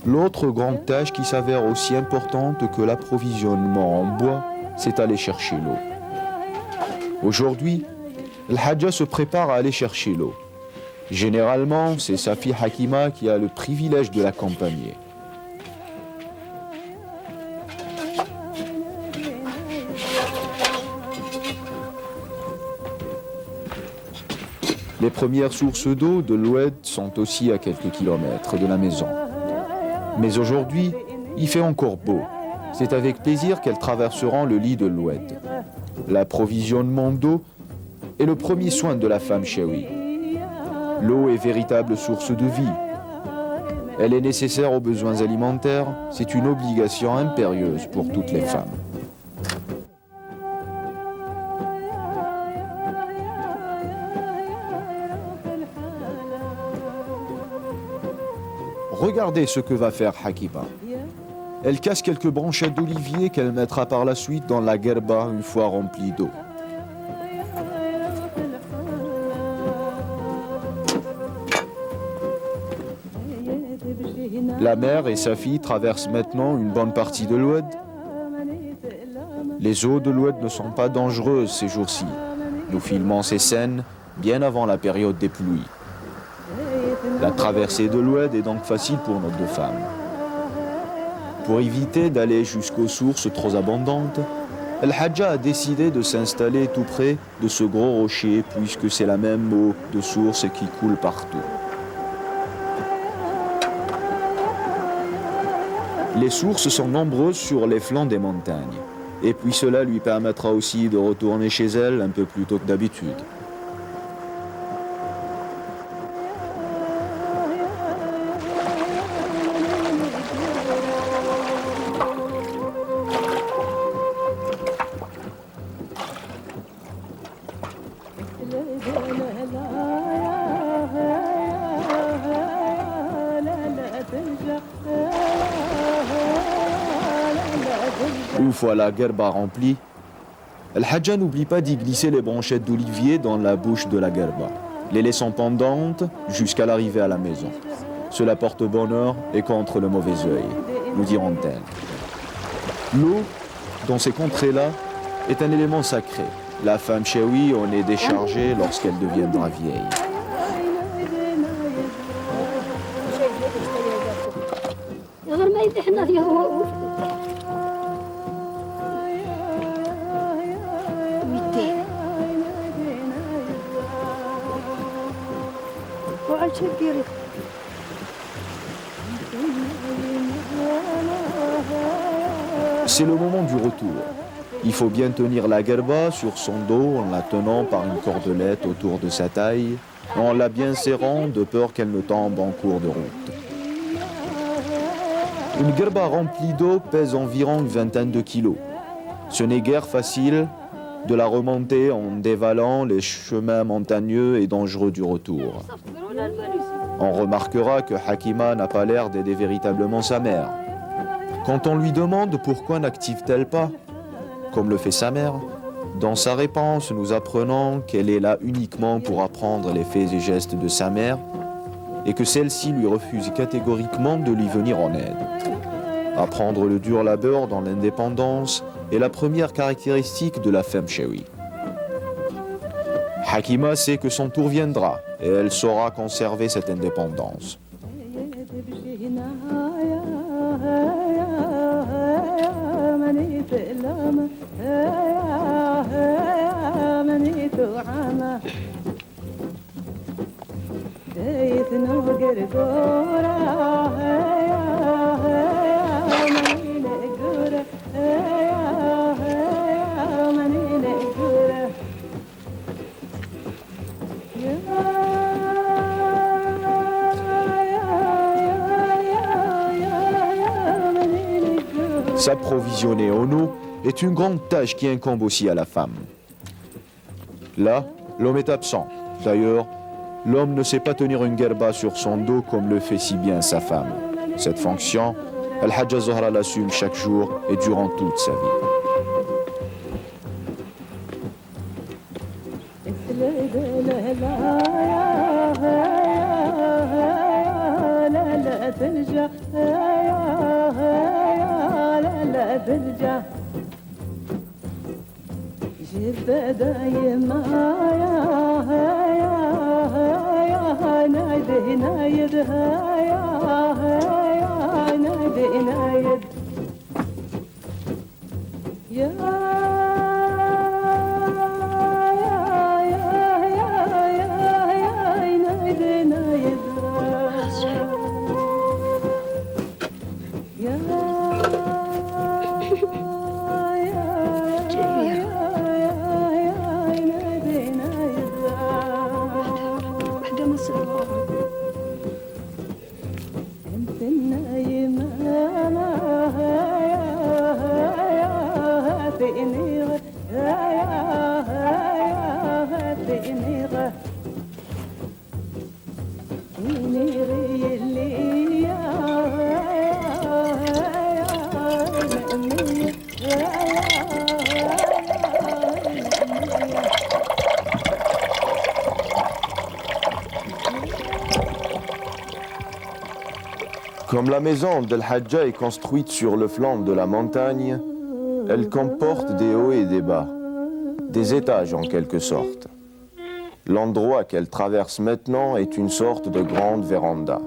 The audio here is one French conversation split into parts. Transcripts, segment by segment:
L'autre grande tâche qui s'avère aussi importante que l'approvisionnement en bois, c'est aller chercher l'eau. Aujourd'hui, Al-Hajja se prépare à aller chercher l'eau. Généralement, c'est sa fille Hakima qui a le privilège de l'accompagner. Les premières sources d'eau de l'Oued sont aussi à quelques kilomètres de la maison. Mais aujourd'hui, il fait encore beau. C'est avec plaisir qu'elles traverseront le lit de l'Oued. L'approvisionnement d'eau est le premier soin de la femme Chaoui. L'eau est véritable source de vie. Elle est nécessaire aux besoins alimentaires, c'est une obligation impérieuse pour toutes les femmes. Regardez ce que va faire Hakima. Elle casse quelques branchettes d'olivier qu'elle mettra par la suite dans la gerba une fois remplie d'eau. La mère et sa fille traversent maintenant une bonne partie de l'Oued. Les eaux de l'Oued ne sont pas dangereuses ces jours-ci. Nous filmons ces scènes bien avant la période des pluies. La traversée de l'Oued est donc facile pour nos deux femmes. Pour éviter d'aller jusqu'aux sources trop abondantes, Al-Hajja a décidé de s'installer tout près de ce gros rocher puisque c'est la même eau de source qui coule partout. Les sources sont nombreuses sur les flancs des montagnes. Et puis cela lui permettra aussi de retourner chez elle un peu plus tôt que d'habitude. Une fois la gerba remplie, Al-Hajja n'oublie pas d'y glisser les branchettes d'olivier dans la bouche de la gerba, les laissant pendantes jusqu'à l'arrivée à la maison. Cela porte bonheur et contre le mauvais œil, nous diront-elles. L'eau, dans ces contrées-là, est un élément sacré. La femme Chaoui en est déchargée lorsqu'elle deviendra vieille. C'est le moment du retour. Il faut bien tenir la gerba sur son dos en la tenant par une cordelette autour de sa taille, en la bien serrant de peur qu'elle ne tombe en cours de route. Une gerba remplie d'eau pèse environ une vingtaine de kilos. Ce n'est guère facile de la remonter en dévalant les chemins montagneux et dangereux du retour. On remarquera que Hakima n'a pas l'air d'aider véritablement sa mère. Quand on lui demande pourquoi n'active-t-elle pas, comme le fait sa mère, dans sa réponse, nous apprenons qu'elle est là uniquement pour apprendre les faits et gestes de sa mère et que celle-ci lui refuse catégoriquement de lui venir en aide. Apprendre le dur labeur dans l'indépendance est la première caractéristique de la femme Chaoui. Hakima sait que son tour viendra et elle saura conserver cette indépendance. S'approvisionner en eau est une grande tâche qui incombe aussi à la femme. Là, l'homme est absent. D'ailleurs, l'homme ne sait pas tenir une gerba sur son dos comme le fait si bien sa femme. Cette fonction, Al-Hajja Zohra l'assume chaque jour et durant toute sa vie. Comme la maison d'El Hadja est construite sur le flanc de la montagne, elle comporte des hauts et des bas, des étages en quelque sorte. L'endroit qu'elle traverse maintenant est une sorte de grande véranda.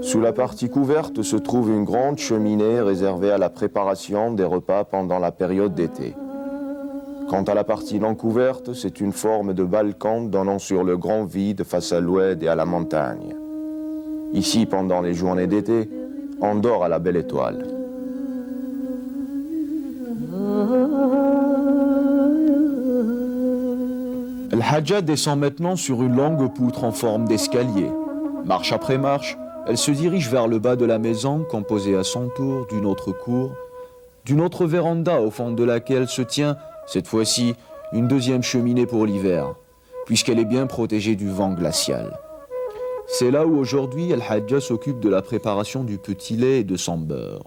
Sous la partie couverte se trouve une grande cheminée réservée à la préparation des repas pendant la période d'été. Quant à la partie non couverte, c'est une forme de balcon donnant sur le grand vide face à l'oued et à la montagne. Ici, pendant les journées d'été, on dort à la belle étoile. El Hadja descend maintenant sur une longue poutre en forme d'escalier. Marche après marche, elle se dirige vers le bas de la maison, composée à son tour d'une autre cour, d'une autre véranda au fond de laquelle se tient, cette fois-ci, une deuxième cheminée pour l'hiver, puisqu'elle est bien protégée du vent glacial. C'est là où aujourd'hui El Hadja s'occupe de la préparation du petit lait et de son beurre.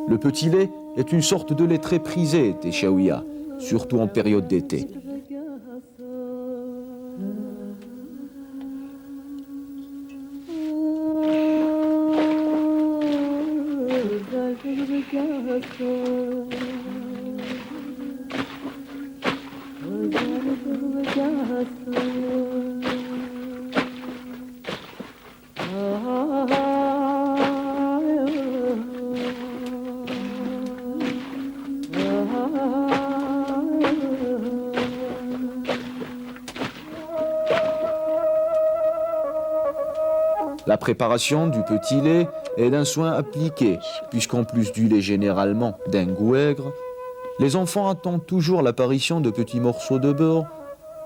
Le petit lait est une sorte de lait très prisé des Chaouia, surtout en période d'été. La préparation du petit lait est d'un soin appliqué, puisqu'en plus du lait généralement d'un goût aigre, les enfants attendent toujours l'apparition de petits morceaux de beurre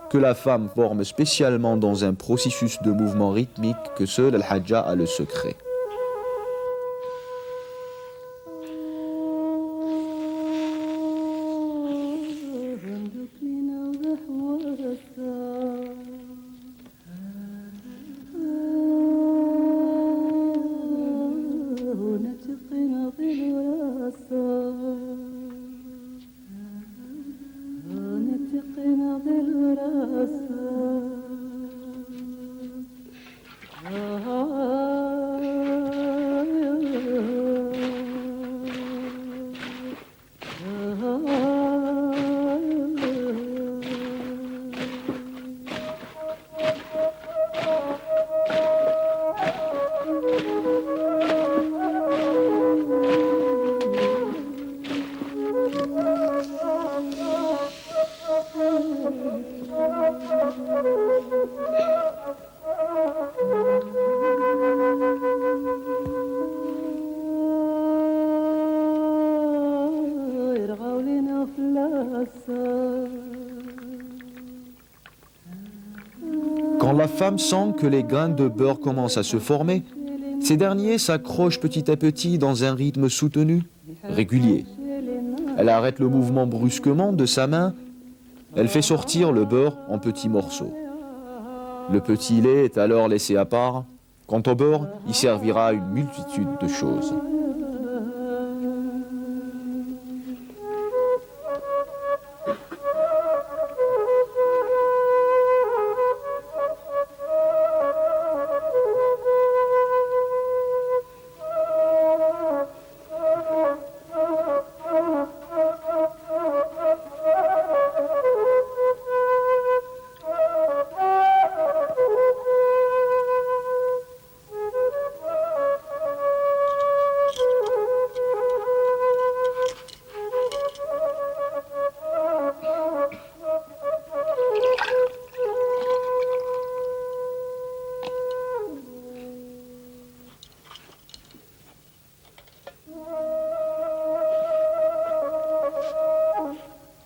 que la femme forme spécialement dans un processus de mouvement rythmique que seul El Hadja a le secret. Quand la femme sent que les grains de beurre commencent à se former, ces derniers s'accrochent petit à petit dans un rythme soutenu, régulier. Elle arrête le mouvement brusquement de sa main, elle fait sortir le beurre en petits morceaux. Le petit lait est alors laissé à part. Quant au beurre, il servira à une multitude de choses.